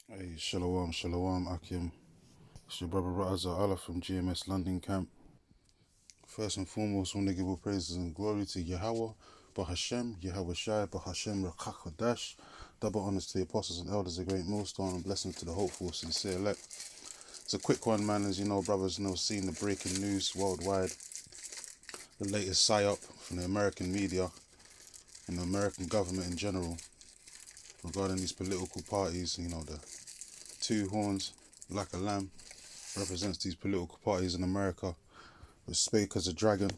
Hey, Shalom, Shalom, Akim. It's your brother Raza Allah from GMS London Camp. First and foremost, I want to give all praises and glory to Yahweh, Bahashem, Yahweh Shai, Bahashem, Rakakadash. Double honors to the apostles and elders, a great millstone, and blessings to the hopeful, sincere elect. It's a quick one, man. As you know, brothers, seen the breaking news worldwide. The latest Psyop from the American media and the American government in general regarding these political parties. The two horns, like a lamb, represents these political parties in America, which spake as a dragon.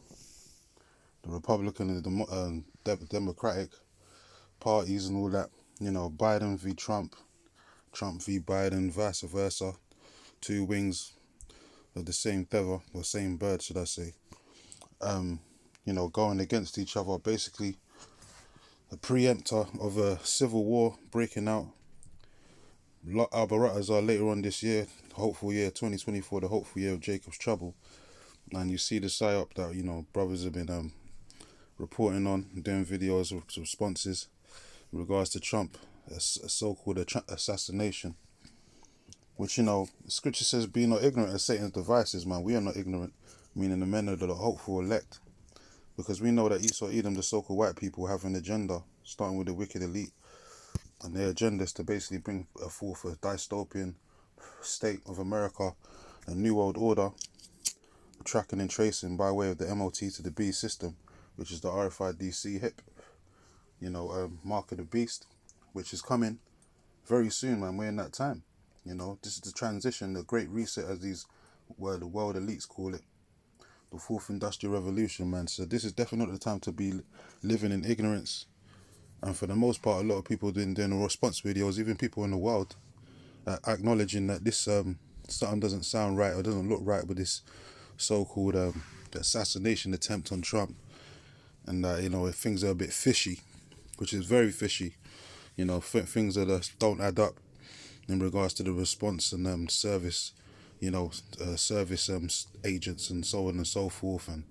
The Republican and the Democratic parties and all that. Biden v. Trump, Trump v. Biden, vice versa. Two wings of the same feather, or same bird, should I say. Going against each other. Basically, a preemptor of a civil war breaking out. Albaratas are later on this year, hopeful year 2024, the hopeful year of Jacob's trouble. And you see the psyop that, brothers have been reporting on, doing videos with responses in regards to Trump, a so-called assassination. Which, scripture says, be not ignorant of Satan's devices, man. We are not ignorant, meaning the men of the hopeful elect. Because we know that Esau, Edom, the so-called white people, have an agenda, starting with the wicked elite. And their agenda is to basically bring forth a dystopian state of America, a new world order, tracking and tracing by way of the MOT to the B system, which is the RFID hip, mark of the beast, which is coming very soon, man. We're in that time. This is the transition, the great reset, as the world elites call it, the fourth industrial revolution, man. So this is definitely not the time to be living in ignorance. And for the most part, a lot of people doing response videos, even people in the world, acknowledging that this something doesn't sound right or doesn't look right with this so-called assassination attempt on Trump, and that if things are a bit fishy, which is very fishy. Things that don't add up in regards to the response and service, service agents and so on and so forth, and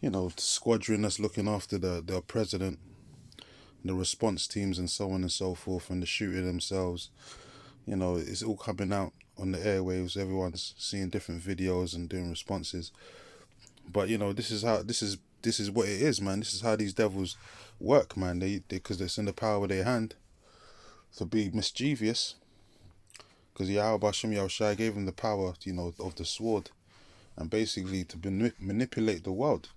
the squadron that's looking after the president, the response teams and so on and so forth, and the shooter themselves. It's all coming out on the airwaves. Everyone's seeing different videos and doing responses. But this is what it is, man. This is how these devils work, man. They because it's in the power of their hand to be mischievous. Because Yahweh Shem Yahushai gave them the power, of the sword, and basically to manipulate the world.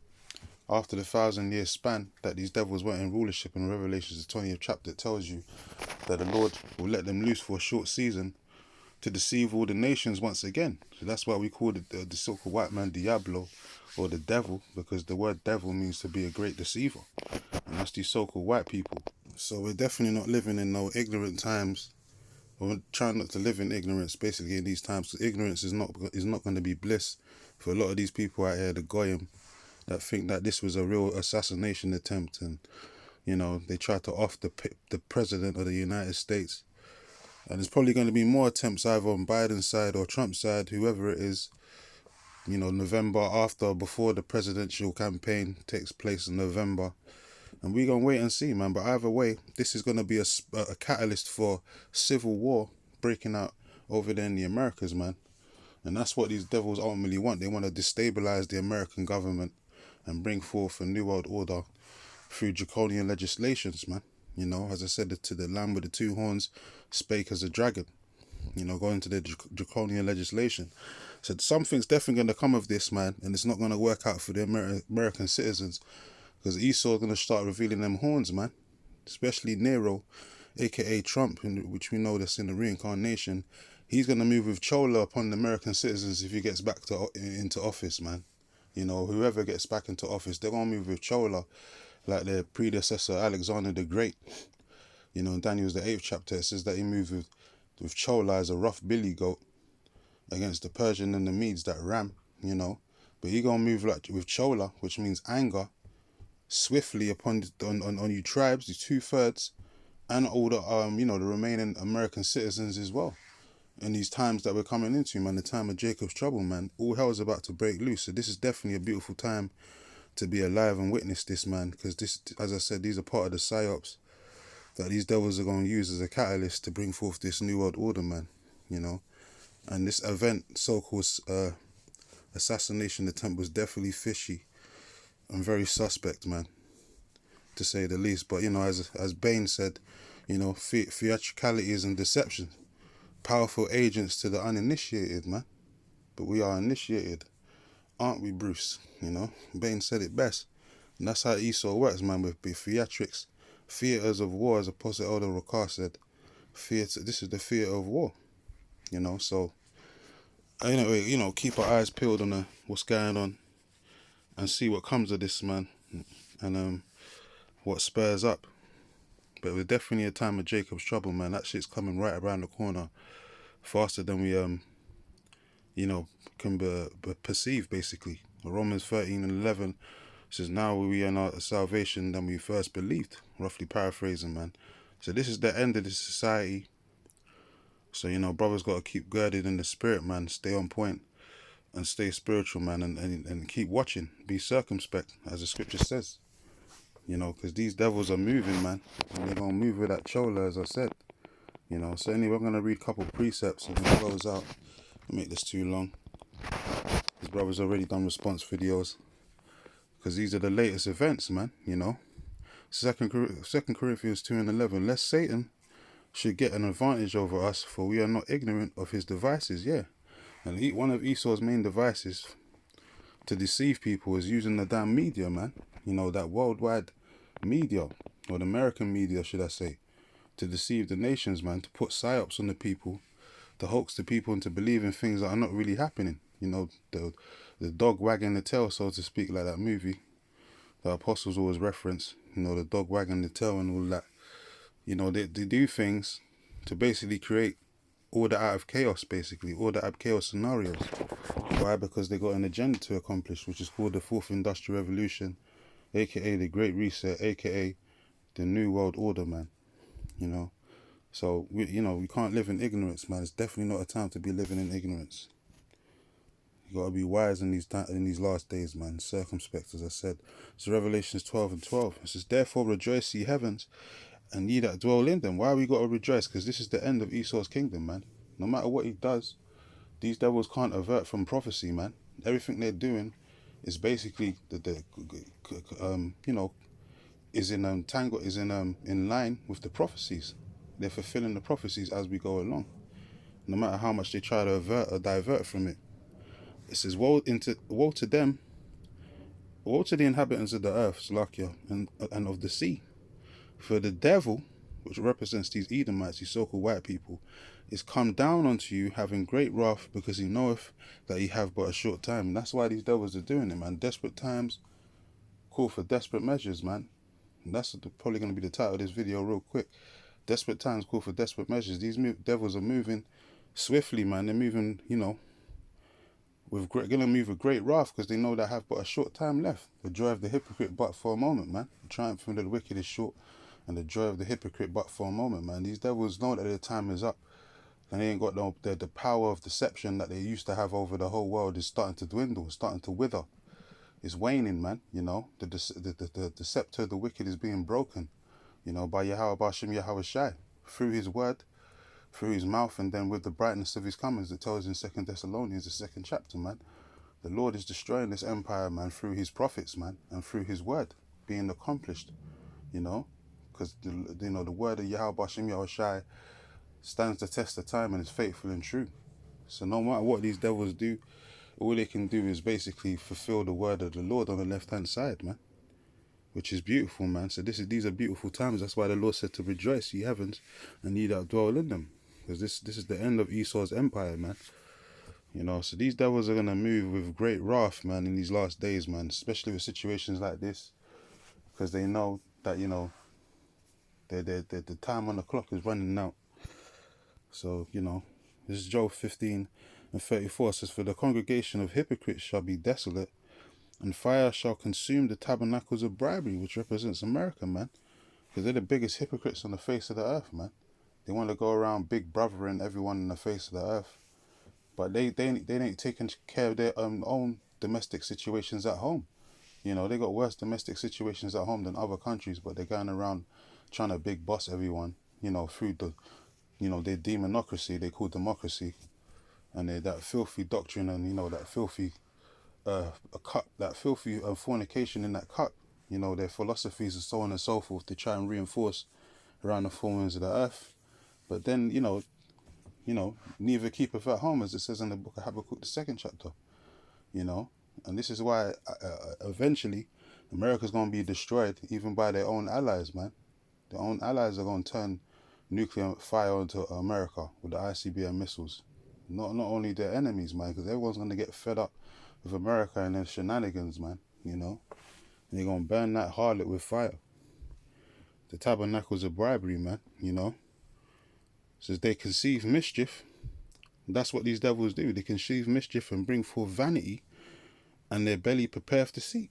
After the 1,000-year span that these devils went in rulership, in Revelations, the 20th chapter, it tells you that the Lord will let them loose for a short season to deceive all the nations once again. So that's why we call it the so-called white man Diablo, or the devil, because the word devil means to be a great deceiver. And that's these so-called white people. So we're definitely not living in no ignorant times. We're trying not to live in ignorance, basically, in these times. Because ignorance is not going to be bliss for a lot of these people out here, the goyim, that think that this was a real assassination attempt, and they tried to off the president of the United States. And there's probably going to be more attempts either on Biden's side or Trump's side, whoever it is. November, before the presidential campaign takes place in November. And we're going to wait and see, man. But either way, this is going to be a catalyst for civil war breaking out over there in the Americas, man. And that's what these devils ultimately want. They want to destabilize the American government and bring forth a new world order through draconian legislations, man. As I said, to the lamb with the two horns spake as a dragon, going to the draconian legislation. So something's definitely going to come of this, man, and it's not going to work out for the American citizens, because Esau's going to start revealing them horns, man, especially Nero, aka Trump, which we know that's in the reincarnation. He's going to move with Chola upon the American citizens if he gets back into office, man. Whoever gets back into office, they're going to move with Chola, like their predecessor Alexander the Great. In Daniel's the 8th chapter, it says that he moved with Chola as a rough billy goat against the Persian and the Medes that ram, But he gonna move like with Chola, which means anger, swiftly on you tribes, the 2/3, and all the the remaining American citizens as well. In these times that we're coming into, man, the time of Jacob's trouble, man, all hell is about to break loose. So this is definitely a beautiful time to be alive and witness this, man, because this, as I said, these are part of the psyops that these devils are going to use as a catalyst to bring forth this new world order, man. You know, and this event, so-called assassination attempt, was definitely fishy and very suspect, man, to say the least. But you know, as Bain said, you know, theatricalities and deception, powerful agents to the uninitiated, man. But we are initiated, aren't we, Bruce? You know, Bain said it best. And that's how Esau works, man, with theatrics, theaters of war, as Apostle Elder Rakar said. Theater, this is the theater of war, you know. So, anyway, you know, keep our eyes peeled on what's going on and see what comes of this, man, and what spurs up. But we're definitely a time of Jacob's trouble, man. That shit's coming right around the corner, faster than we you know, can be perceived, basically. Romans 13:11 says, now we are in our salvation than we first believed, roughly paraphrasing, man. So this is the end of this society. So, you know, brothers got to keep girded in the spirit, man. Stay on point and stay spiritual, man, and keep watching. Be circumspect, as the scripture says. You know, because these devils are moving, man. And they're going to move with that chola, as I said. You know, so anyway, I'm going to read a couple precepts and then close out. Don't make this too long. His brother's already done response videos. Because these are the latest events, man, you know. Second Corinthians 2:11. Lest Satan should get an advantage over us, for we are not ignorant of his devices, yeah. And one of Esau's main devices to deceive people is using the damn media, man. You know, that worldwide media, or the American media, should I say, to deceive the nations, man, to put psyops on the people, to hoax the people into believing things that are not really happening. You know, the dog wagging the tail, so to speak, like that movie the apostles always reference, you know, the dog wagging the tail and all that. You know, they do things to basically create order out of chaos, basically, order out of chaos scenarios. Why? Because they got an agenda to accomplish, which is called the Fourth Industrial Revolution, aka the Great Reset, aka the New World Order, man. You know, so we can't live in ignorance, man. It's definitely not a time to be living in ignorance. You gotta be wise in these last days, man. Circumspect, as I said. So Revelations 12:12. It says, therefore rejoice, ye heavens, and ye that dwell in them. Why we gotta rejoice? Because this is the end of Esau's kingdom, man. No matter what he does, these devils can't avert from prophecy, man. Everything they're doing is basically is in line with the prophecies. They're fulfilling the prophecies as we go along. No matter how much they try to avert or divert from it. It says, woe to them, woe to the inhabitants of the earth, Salakia, and of the sea. For the devil, which represents these Edomites, these so-called white people, is come down unto you, having great wrath, because he knoweth that he have but a short time. And that's why these devils are doing it, man. Desperate times call for desperate measures, man. And that's probably going to be the title of this video real quick. Desperate times call for desperate measures. These devils are moving swiftly, man. They're moving, you know, going to move with great wrath, because they know they have but a short time left. The joy of the hypocrite but for a moment, man. The triumph of the wicked is short, and the joy of the hypocrite but for a moment, man. These devils know that their time is up, and they ain't got the power of deception that they used to have over the whole world is starting to dwindle, starting to wither. It's waning, man. You know, the scepter of the wicked is being broken, you know, by Yahweh Bashim Yahweh Shai, through his word, through his mouth, and then with the brightness of his comings. It tells in 2 Thessalonians, the 2nd chapter, man. The Lord is destroying this empire, man, through his prophets, man, and through his word being accomplished, you know, because, the word of Yahweh Bashim Yahweh Shai stands the test of time and is faithful and true. So no matter what these devils do, all they can do is basically fulfill the word of the Lord on the left-hand side, man, which is beautiful, man. So these are beautiful times. That's why the Lord said to rejoice, ye heavens, and ye that dwell in them. Because this is the end of Esau's empire, man. You know, so these devils are going to move with great wrath, man, in these last days, man, especially with situations like this, because they know that, you know, the time on the clock is running out. So, you know, this is Job 15:34. It says, for the congregation of hypocrites shall be desolate, and fire shall consume the tabernacles of bribery, which represents America, man, because they're the biggest hypocrites on the face of the earth, man. They want to go around big brothering everyone on the face of the earth, but they ain't taking care of their own domestic situations at home. You know, they got worse domestic situations at home than other countries, but they're going around trying to big boss everyone, through their demonocracy, they call democracy, and that filthy doctrine, and that filthy a cut, that filthy fornication in that cut, their philosophies and so on and so forth, to try and reinforce around the four winds of the earth. But then, neither keepeth at home, as it says in the book of Habakkuk, the 2nd chapter, and this is why eventually America's going to be destroyed, even by their own allies, man. Their own allies are going to turn nuclear fire onto America with the ICBM missiles. Not only their enemies, man, because everyone's going to get fed up with America and their shenanigans, man, and they're going to burn that harlot with fire. The tabernacles of bribery, man, says they conceive mischief. That's what these devils do. They conceive mischief and bring forth vanity, and their belly prepareth deceit.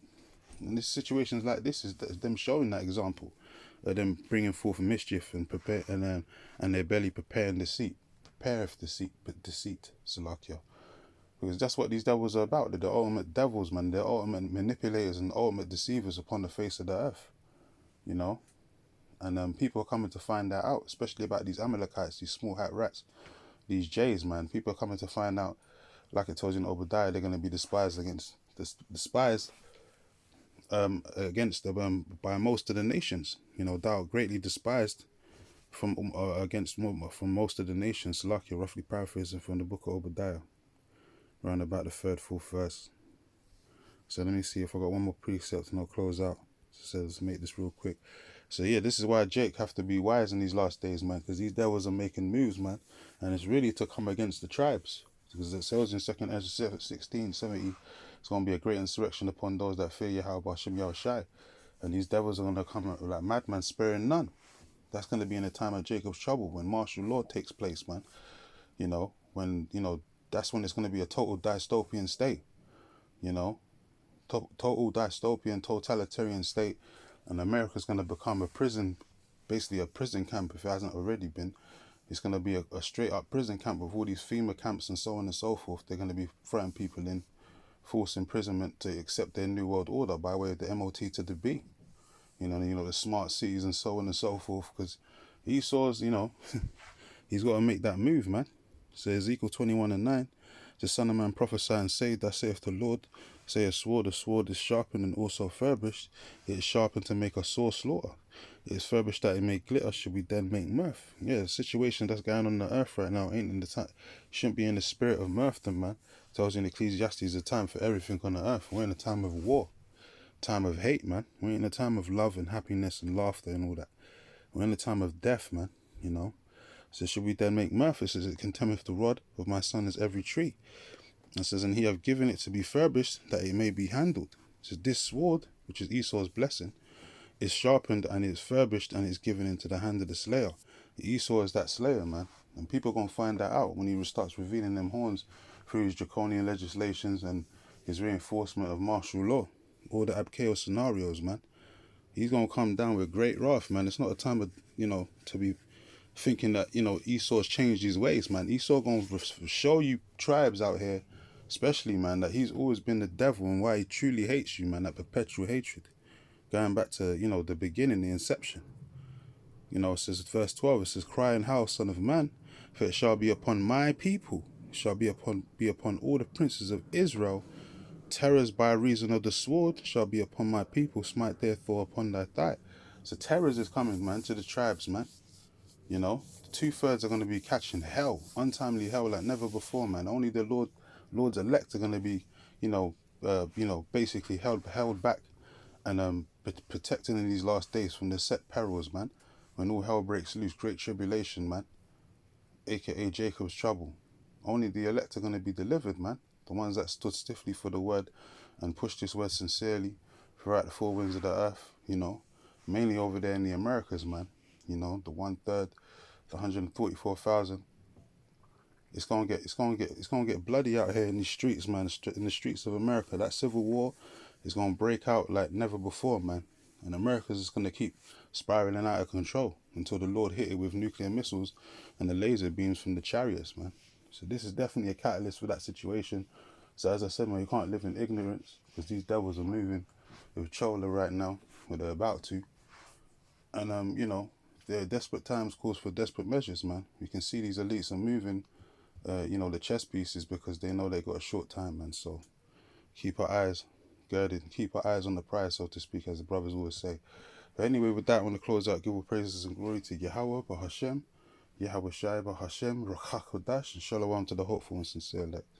And this situations like this is them showing that example of them bringing forth mischief and prepare, and their belly preparing deceit, prepareth deceit, but deceit, Salakia. Because that's what these devils are about. They're the ultimate devils, man. They're ultimate manipulators and ultimate deceivers upon the face of the earth, And people are coming to find that out, especially about these Amalekites, these small hat rats, these Jays, man. People are coming to find out, like it tells you in Obadiah, they're going to be despised against them by most of the nations. Thou art greatly despised from most of the nations. Salakia, roughly paraphrasing from the book of Obadiah, around about the 3rd, 4th verse. So let me see if I got one more precept and I'll close out. So let's make this real quick. So yeah, this is why Jake have to be wise in these last days, man, because these devils are making moves, man, and it's really to come against the tribes. Because it says in 2nd Ezra 16:70, it's going to be a great insurrection upon those that fear Yahweh Hashem Yahushai. And these devils are going to come like madmen, sparing none. That's going to be in the time of Jacob's trouble, when martial law takes place, man. When, that's when it's going to be a total dystopian state, total dystopian, totalitarian state. And America's going to become a prison, basically a prison camp if it hasn't already been. It's going to be a straight up prison camp with all these FEMA camps and so on and so forth. They're going to be throwing people in, forced imprisonment to accept their new world order by way of the MOT to the B. The smart cities and so on and so forth. Because Esau's, he's got to make that move, man. So Ezekiel 21:9, the Son of Man prophesy and say, thus saith the Lord, say the sword is sharpened and also furbished. It is sharpened to make a sore slaughter. It is furbished that it may glitter, should we then make mirth? Yeah, the situation that's going on the earth right now ain't in the time, shouldn't be in the spirit of mirth, man. It tells you in Ecclesiastes, a time for everything on the earth. We're in a time of war, time of hate, man. We're in a time of love and happiness and laughter and all that. We're in a time of death, man, So should we then make mirth? It says, it contemneth the rod of my son as every tree. It says, and he have given it to be furbished, that it may be handled. It says, this sword, which is Esau's blessing, is sharpened and is furbished and is given into the hand of the slayer. Esau is that slayer, man. And people are going to find that out when he starts revealing them horns through his draconian legislations and his reinforcement of martial law. All the Abkeo scenarios, man. He's going to come down with great wrath, man. It's not a time of, to be thinking that, Esau's changed his ways, man. Esau going to show you tribes out here, especially, man, that he's always been the devil and why he truly hates you, man, that perpetual hatred. Going back to, the beginning, the inception. It says, verse 12, it says, cry and howl, son of man, for it shall be upon my people, it shall be upon all the princes of Israel. Terrors by reason of the sword shall be upon my people, smite therefore upon thy thigh. So terrors is coming, man, to the tribes, man. 2/3 are going to be catching hell, untimely hell like never before, man. Only the Lord's elect are going to be, basically held back and protected in these last days from the set perils, man. When all hell breaks loose, great tribulation, man, aka Jacob's trouble. Only the elect are going to be delivered, man. The ones that stood stiffly for the word and pushed this word sincerely throughout the four winds of the earth, mainly over there in the Americas, man. The 1/3, the 144,000. It's gonna get bloody out here in these streets, man. In the streets of America, that civil war is gonna break out like never before, man. And America's just gonna keep spiraling out of control until the Lord hit it with nuclear missiles and the laser beams from the chariots, man. So this is definitely a catalyst for that situation. So as I said, man, you can't live in ignorance because these devils are moving with Chola right now, or they're about to. And you know, the desperate times calls for desperate measures, man. You can see these elites are moving, you know, the chess pieces because they know they got a short time, man. So keep our eyes girded, keep our eyes on the prize, so to speak, as the brothers always say. But anyway, with that, I want to close out, give all praises and glory to Yahweh, Bahashem, Yahweh Shai, Bahashem, Ruach HaKodesh, and Shalom to the hopeful and sincere elect.